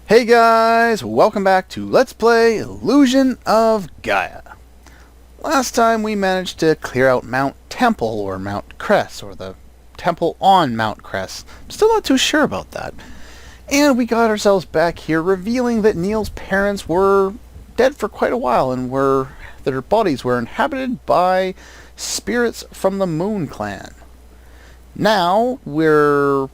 Hey guys, welcome back to Let's Play Illusion of Gaia. Last time we managed to clear out Mount Temple, or Mount Cress, or the temple on Mount Cress. I'm still not too sure about that. And we got ourselves back here revealing that Neil's parents were dead for quite a while and that their bodies were inhabited by spirits from the Moon Clan. Now we're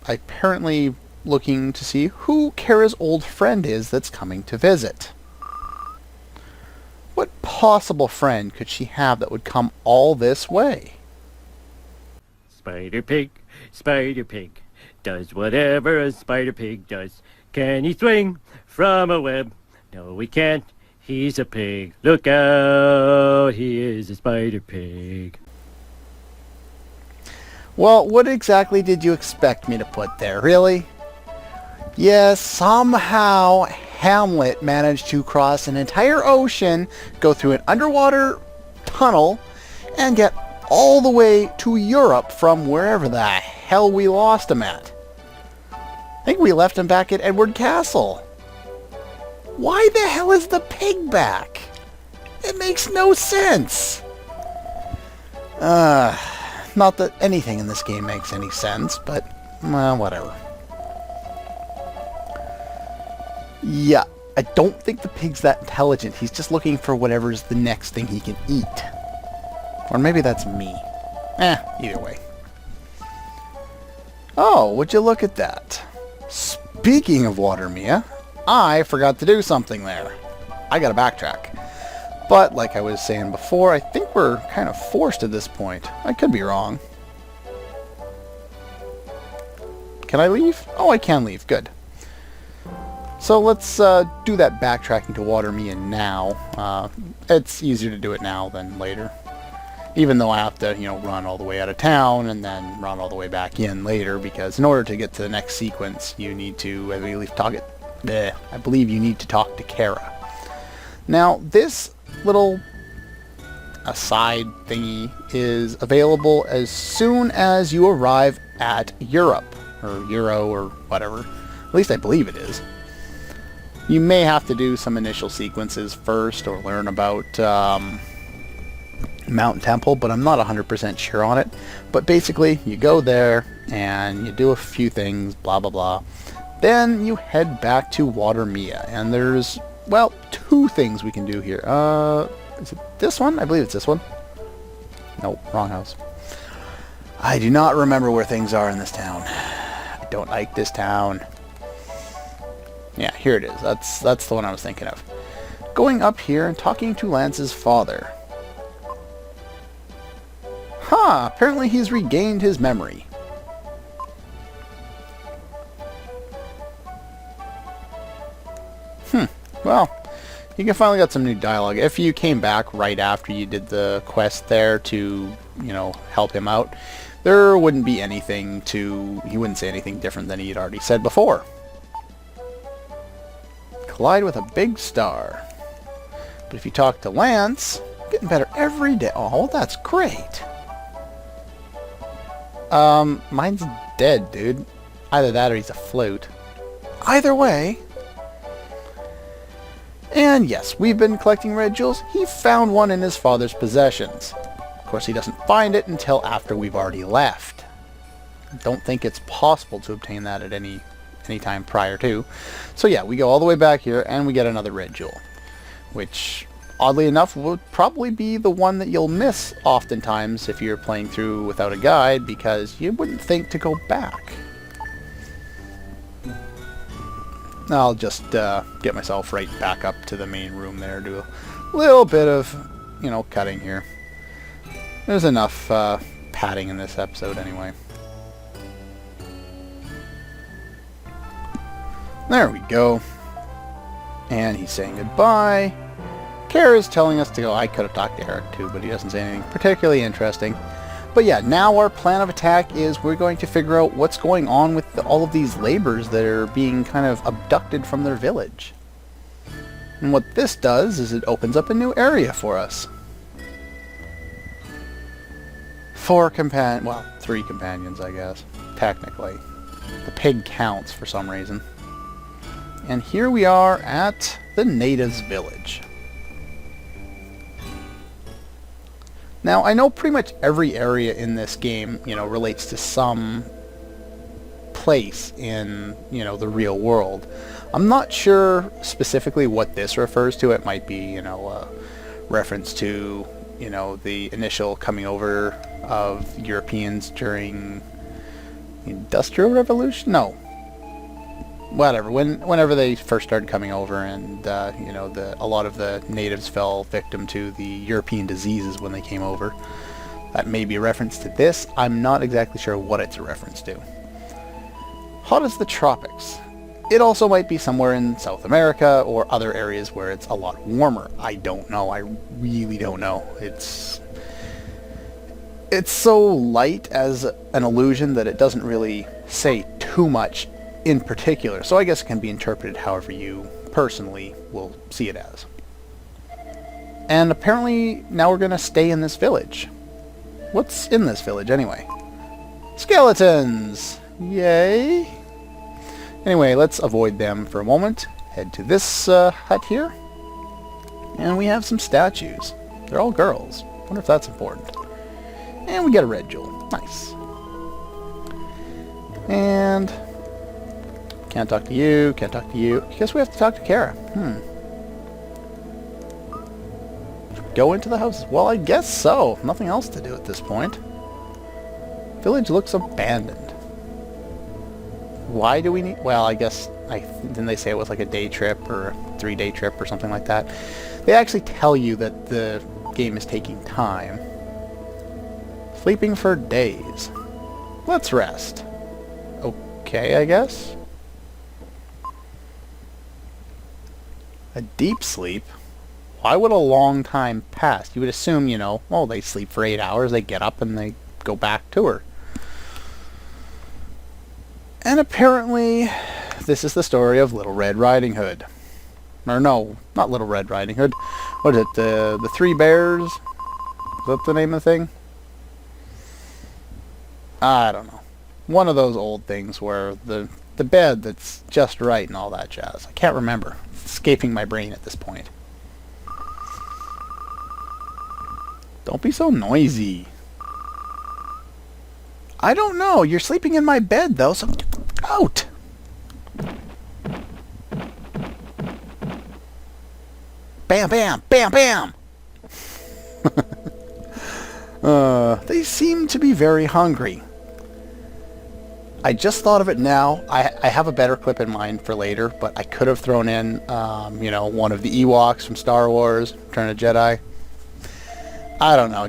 apparently looking to see who Kara's old friend is that's coming to visit. What possible friend could she have that would come all this way? Spider Pig, does whatever a Spider Pig does. Can he swing from a web? No, he can't. He's a pig. Look out, he is a Spider Pig. Well, what exactly did you expect me to put there, really? Yes, somehow Hamlet managed to cross an entire ocean, go through an underwater tunnel, and get all the way to Europe from wherever the hell we lost him at. I think we left him back at Edward Castle. Why the hell is the pig back? It makes no sense. Not that anything in this game makes any sense, but, well, whatever. Yeah, I don't think the pig's that intelligent. He's just looking for whatever's the next thing he can eat. Or maybe that's me. Either way. Oh, would you look at that? Speaking of water, Mia, I forgot to do something there. I gotta backtrack. But, like I was saying before, I think we're kind of forced at this point. I could be wrong. Can I leave? Oh, I can leave. Good. So let's do that backtracking to Water Mia now. It's easier to do it now than later. Even though I have to, run all the way out of town and then run all the way back in later, because in order to get to the next sequence, you need to, I believe you need to talk to Kara. Now, this little aside thingy is available as soon as you arrive at Europe, or Euro, or whatever. At least I believe it is. You may have to do some initial sequences first or learn about Mount Temple, but I'm not 100% sure on it. But basically, you go there and you do a few things, blah blah blah. Then you head back to Water Mia, and there's, well, two things we can do here. Is it this one? I believe it's this one. Nope, wrong house. I do not remember where things are in this town. I don't like this town. Yeah, here it is. That's the one I was thinking of. Going up here and talking to Lance's father. Apparently he's regained his memory. Well, you can finally get some new dialogue. If you came back right after you did the quest there to, help him out, there wouldn't be anything he wouldn't say anything different than he had already said before. Collide with a big star. But if you talk to Lance, getting better every day. Oh, that's great. Mine's dead, dude. Either that or he's a float. Either way. And yes, we've been collecting red jewels. He found one in his father's possessions. Of course, he doesn't find it until after we've already left. I don't think it's possible to obtain that at any time prior to. So yeah, we go all the way back here and we get another red jewel, which oddly enough would probably be the one that you'll miss oftentimes if you're playing through without a guide, because you wouldn't think to go back. I'll just get myself right back up to the main room there, do a little bit of, cutting here. There's enough padding in this episode anyway. There we go. And he's saying goodbye. Kara's telling us to go. I could have talked to Eric too, but he doesn't say anything particularly interesting. But yeah, now our plan of attack is we're going to figure out what's going on with all of these laborers that are being kind of abducted from their village. And what this does is it opens up a new area for us. 3 companions, I guess, technically. The pig counts for some reason. And here we are at the natives' village. Now, I know pretty much every area in this game, relates to some place in, the real world. I'm not sure specifically what this refers to. It might be, a reference to, the initial coming over of Europeans during the Industrial Revolution? No. Whatever. Whenever they first started coming over, and a lot of the natives fell victim to the European diseases when they came over. That may be a reference to this. I'm not exactly sure what it's a reference to. Hot as the tropics. It also might be somewhere in South America or other areas where it's a lot warmer. I don't know. I really don't know. It's so light as an illusion that it doesn't really say too much in particular, so I guess it can be interpreted however you personally will see it as. And apparently now we're going to stay in this village. What's in this village anyway? Skeletons! Yay! Anyway, let's avoid them for a moment. Head to this hut here. And we have some statues. They're all girls. Wonder if that's important. And we get a red jewel. Nice. And can't talk to you, can't talk to you. I guess we have to talk to Kara. Go into the house. Well, I guess so. Nothing else to do at this point. Village looks abandoned. Why do we need... Well, I guess... Didn't they say it was like a day trip or a 3-day trip or something like that? They actually tell you that the game is taking time. Sleeping for days. Let's rest. Okay, I guess. A deep sleep? Why would a long time pass? You would assume, well, they sleep for 8 hours, they get up and they go back to her. And apparently, this is the story of Little Red Riding Hood. Or no, not Little Red Riding Hood. What is it, the Three Bears? Is that the name of the thing? I don't know. One of those old things where the bed that's just right and all that jazz. I can't remember. It's escaping my brain at this point. Don't be so noisy. I don't know. You're sleeping in my bed, though, so get out. Bam, bam, bam, bam. They seem to be very hungry. I just thought of it now. I have a better clip in mind for later, but I could have thrown in, one of the Ewoks from Star Wars, Return of the Jedi. I don't know.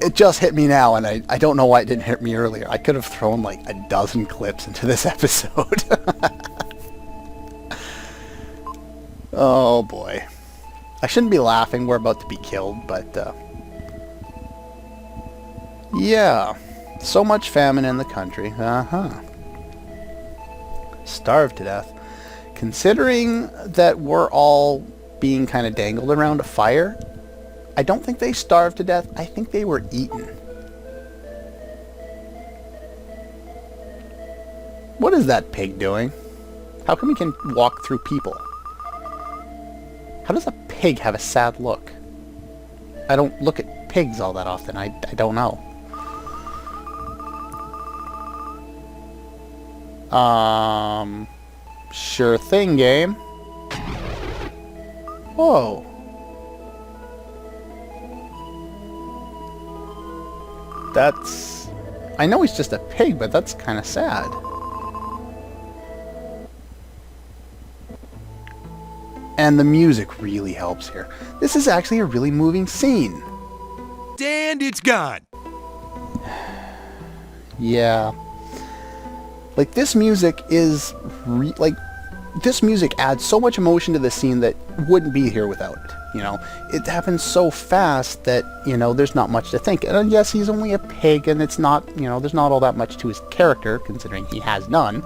It just hit me now, and I don't know why it didn't hit me earlier. I could have thrown like a dozen clips into this episode. Oh boy. I shouldn't be laughing. We're about to be killed, but yeah. So much famine in the country. Starved to death. Considering that we're all being kind of dangled around a fire, I don't think they starved to death. I think they were eaten. What is that pig doing? How come he can walk through people? How does a pig have a sad look? I don't look at pigs all that often. I don't know. Sure thing, game. Whoa. That's... I know he's just a pig, but that's kind of sad. And the music really helps here. This is actually a really moving scene. And it's gone. Yeah. Like, this music is... this music adds so much emotion to the scene that wouldn't be here without it. It happens so fast that, there's not much to think. And yes, he's only a pig, and it's not, there's not all that much to his character, considering he has none.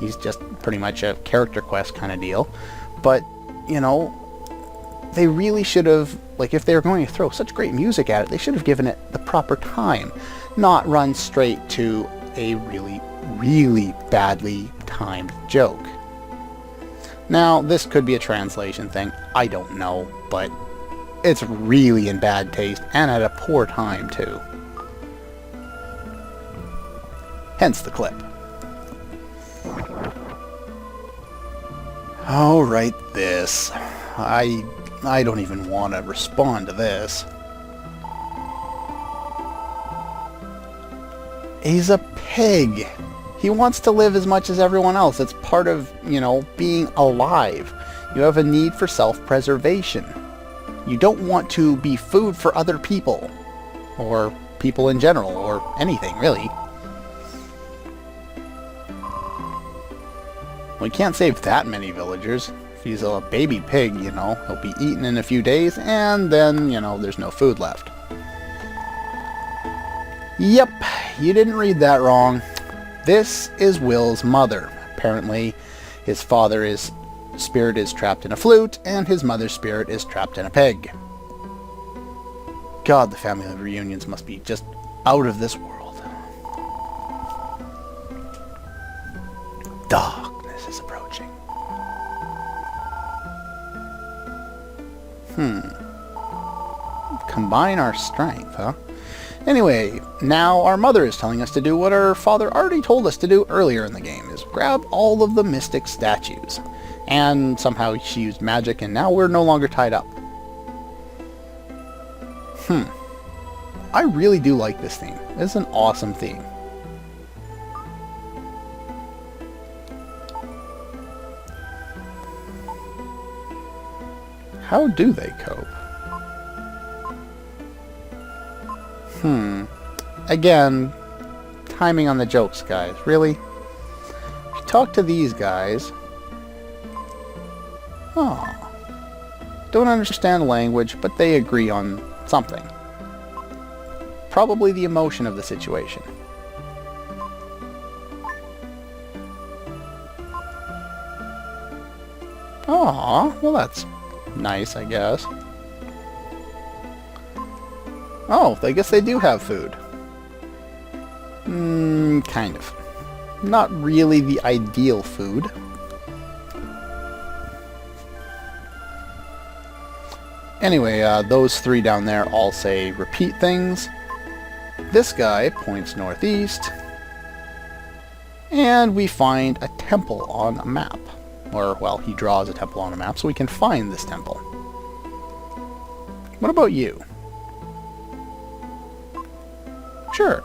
He's just pretty much a character quest kind of deal. But, they really should have, if they were going to throw such great music at it, they should have given it the proper time, not run straight to a really, really badly timed joke. Now, this could be a translation thing. I don't know, but it's really in bad taste, and at a poor time, too. Hence the clip. Oh, right, this. I don't even want to respond to this. He's a pig. He wants to live as much as everyone else. It's part of, you know, being alive. You have a need for self-preservation. You don't want to be food for other people. Or people in general, or anything, really. Well, you can't save that many villagers. If he's a baby pig, you know, he'll be eaten in a few days, and then, you know, there's no food left. Yep, you didn't read that wrong. This is Will's mother. Apparently, his father's spirit is trapped in a flute, and his mother's spirit is trapped in a pig. God, the family reunions must be just out of this world. Darkness is approaching. Combine our strength, huh? Anyway, now our mother is telling us to do what our father already told us to do earlier in the game, is grab all of the mystic statues. And somehow she used magic, and now we're no longer tied up. I really do like this theme. It's an awesome theme. How do they cope? Again, timing on the jokes, guys. Really? If you talk to these guys... Oh. Don't understand language, but they agree on something. Probably the emotion of the situation. Aw, well that's nice, I guess. Oh, I guess they do have food. Kind of. Not really the ideal food. Anyway, those three down there all say repeat things. This guy points northeast. And we find a temple on a map. Or, well, he draws a temple on a map so we can find this temple. What about you? Sure.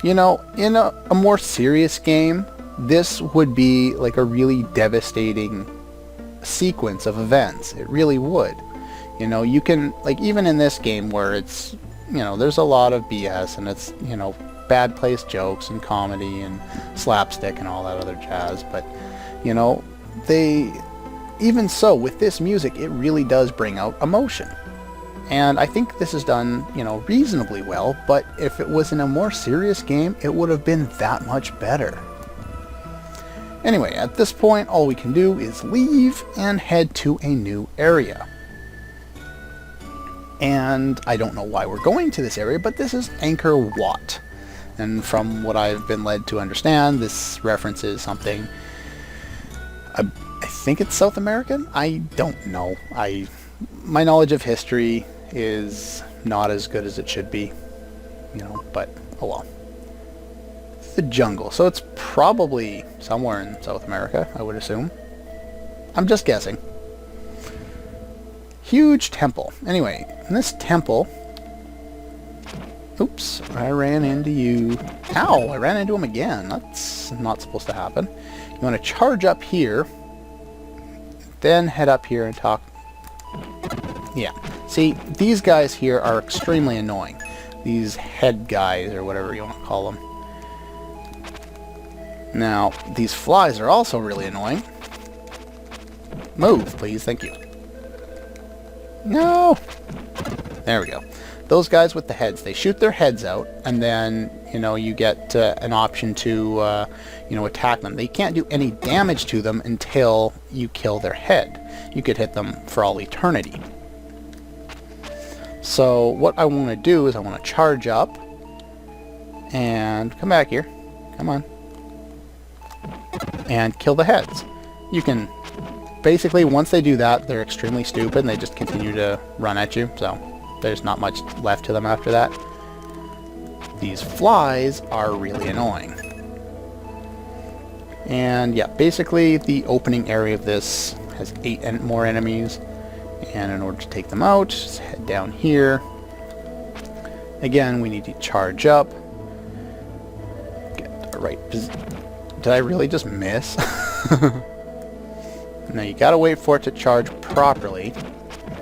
You know, in a more serious game, this would be like a really devastating sequence of events. It really would. You know, you can, like, even in this game where it's, you know, there's a lot of BS and it's, you know, bad placed jokes and comedy and slapstick and all that other jazz, but, you know, even so, with this music, it really does bring out emotion. And I think this is done, you know, reasonably well, but if it was in a more serious game, it would have been that much better. Anyway, at this point, all we can do is leave and head to a new area. And I don't know why we're going to this area, but this is Angkor Wat. And from what I've been led to understand, this references something... I think it's South American? I don't know. My knowledge of history is not as good as it should be. You know, but oh well. The jungle. So it's probably somewhere in South America, I would assume. I'm just guessing. Huge temple. Anyway, in this temple... Oops, I ran into you. Ow, I ran into him again. That's not supposed to happen. You want to charge up here, then head up here and talk. Yeah. See, these guys here are extremely annoying. These head guys, or whatever you want to call them. Now, these flies are also really annoying. Move, please. Thank you. No! There we go. Those guys with the heads, they shoot their heads out, and then, you know, you get an option to, you know, attack them. They can't do any damage to them until you kill their head. You could hit them for all eternity. So what I want to do is I want to charge up and come back here. Come on. And kill the heads. You can basically, once they do that, they're extremely stupid and they just continue to run at you. So there's not much left to them after that. These flies are really annoying. And yeah, basically the opening area of this has 8 more enemies. And in order to take them out, just head down here. Again, we need to charge up. Get the right position. Did I really just miss? Now you gotta wait for it to charge properly.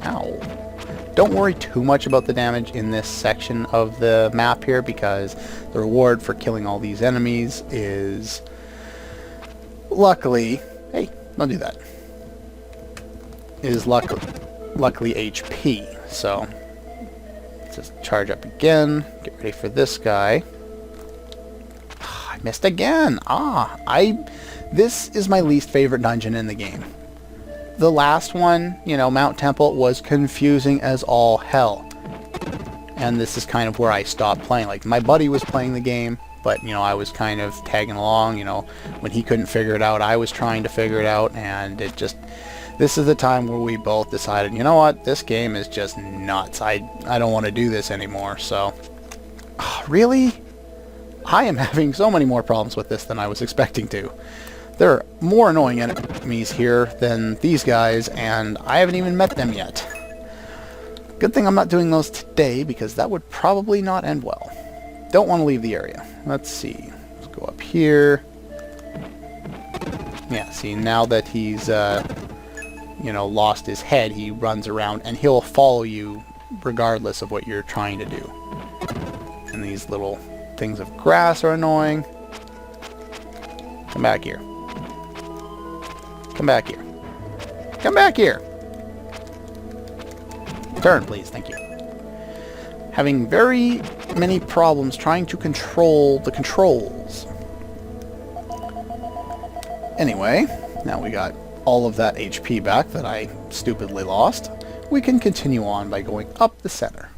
Ow. Don't worry too much about the damage in this section of the map here, because the reward for killing all these enemies is... luckily... Hey, don't do that. Is luckily HP. So, let's just charge up again. Get ready for this guy. I missed again! This is my least favorite dungeon in the game. The last one, you know, Mount Temple, was confusing as all hell. And this is kind of where I stopped playing. Like, my buddy was playing the game, but, you know, I was kind of tagging along, you know. When he couldn't figure it out, I was trying to figure it out, and it just... This is the time where we both decided, you know what, this game is just nuts. I don't want to do this anymore, so... Really? I am having so many more problems with this than I was expecting to. There are more annoying enemies here than these guys, and I haven't even met them yet. Good thing I'm not doing those today, because that would probably not end well. Don't want to leave the area. Let's see. Let's go up here. Yeah, see, now that he's, you know, lost his head, he runs around, and he'll follow you regardless of what you're trying to do. And these little things of grass are annoying. Come back here. Come back here. Come back here! Turn, please. Thank you. Having very many problems trying to control the controls. Anyway, now we got all of that HP back that I stupidly lost. We can continue on by going up the center.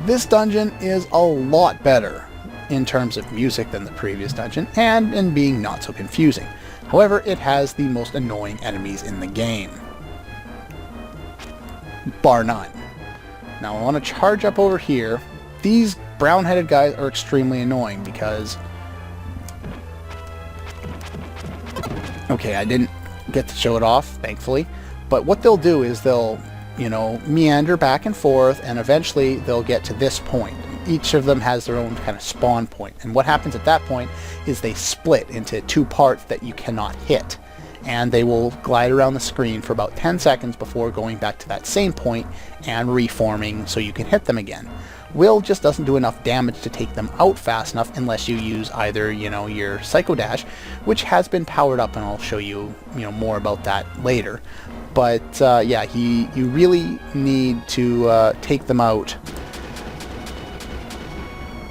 This dungeon is a lot better in terms of music than the previous dungeon, and in being not so confusing. However, it has the most annoying enemies in the game. Bar none. Now I want to charge up over here. These brown-headed guys are extremely annoying because... Okay, I didn't get to show it off, thankfully. But what they'll do is they'll, you know, meander back and forth, and eventually they'll get to this point. Each of them has their own kind of spawn point. And what happens at that point is they split into 2 parts that you cannot hit. And they will glide around the screen for about 10 seconds before going back to that same point and reforming so you can hit them again. Will just doesn't do enough damage to take them out fast enough unless you use either, you know, your Psycho Dash, which has been powered up, and I'll show you, you know, more about that later. But yeah, you really need to take them out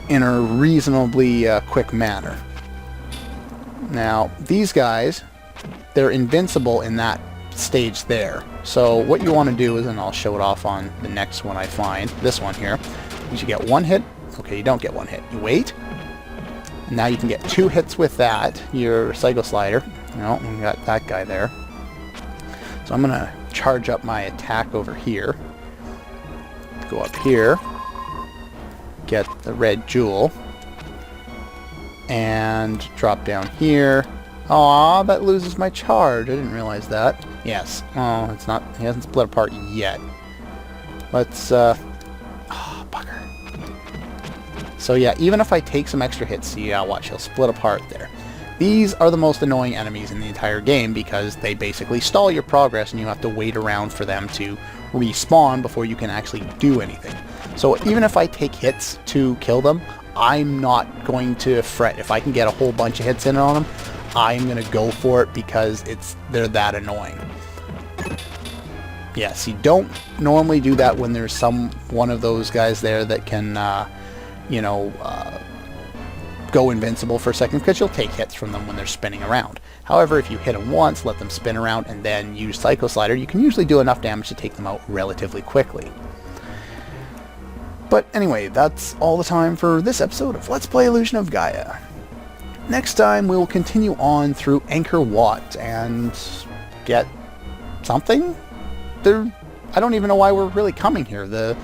in a reasonably quick manner. Now, these guys, they're invincible in that stage there. So what you want to do is, and I'll show it off on the next one I find, this one here, is you get 1 hit. Okay, you don't get 1 hit. You wait. Now you can get 2 hits with that, your Psycho Slider. No, we got that guy there. So I'm going to charge up my attack over here. Go up here. Get the red jewel. And drop down here. Aw, that loses my charge. I didn't realize that. Yes. Oh, it's not... He hasn't split apart yet. Let's, oh, bugger. So yeah, even if I take some extra hits, see, watch, he'll split apart there. These are the most annoying enemies in the entire game because they basically stall your progress and you have to wait around for them to respawn before you can actually do anything. So even if I take hits to kill them, I'm not going to fret. If I can get a whole bunch of hits in on them, I'm going to go for it because they're that annoying. Yes, you don't normally do that when there's one of those guys there that can, you know, go invincible for a second, because you'll take hits from them when they're spinning around. However, if you hit them once, let them spin around, and then use Psycho Slider, you can usually do enough damage to take them out relatively quickly. But anyway, that's all the time for this episode of Let's Play Illusion of Gaia. Next time we will continue on through Angkor Wat and get something? I don't even know why we're really coming here. The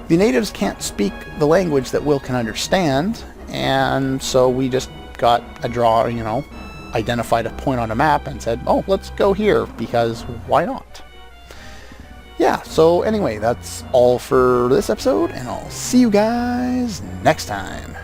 natives can't speak the language that Will can understand, and so we just got a draw, identified a point on a map and said, oh, let's go here, because why not? Yeah, so anyway, that's all for this episode, and I'll see you guys next time.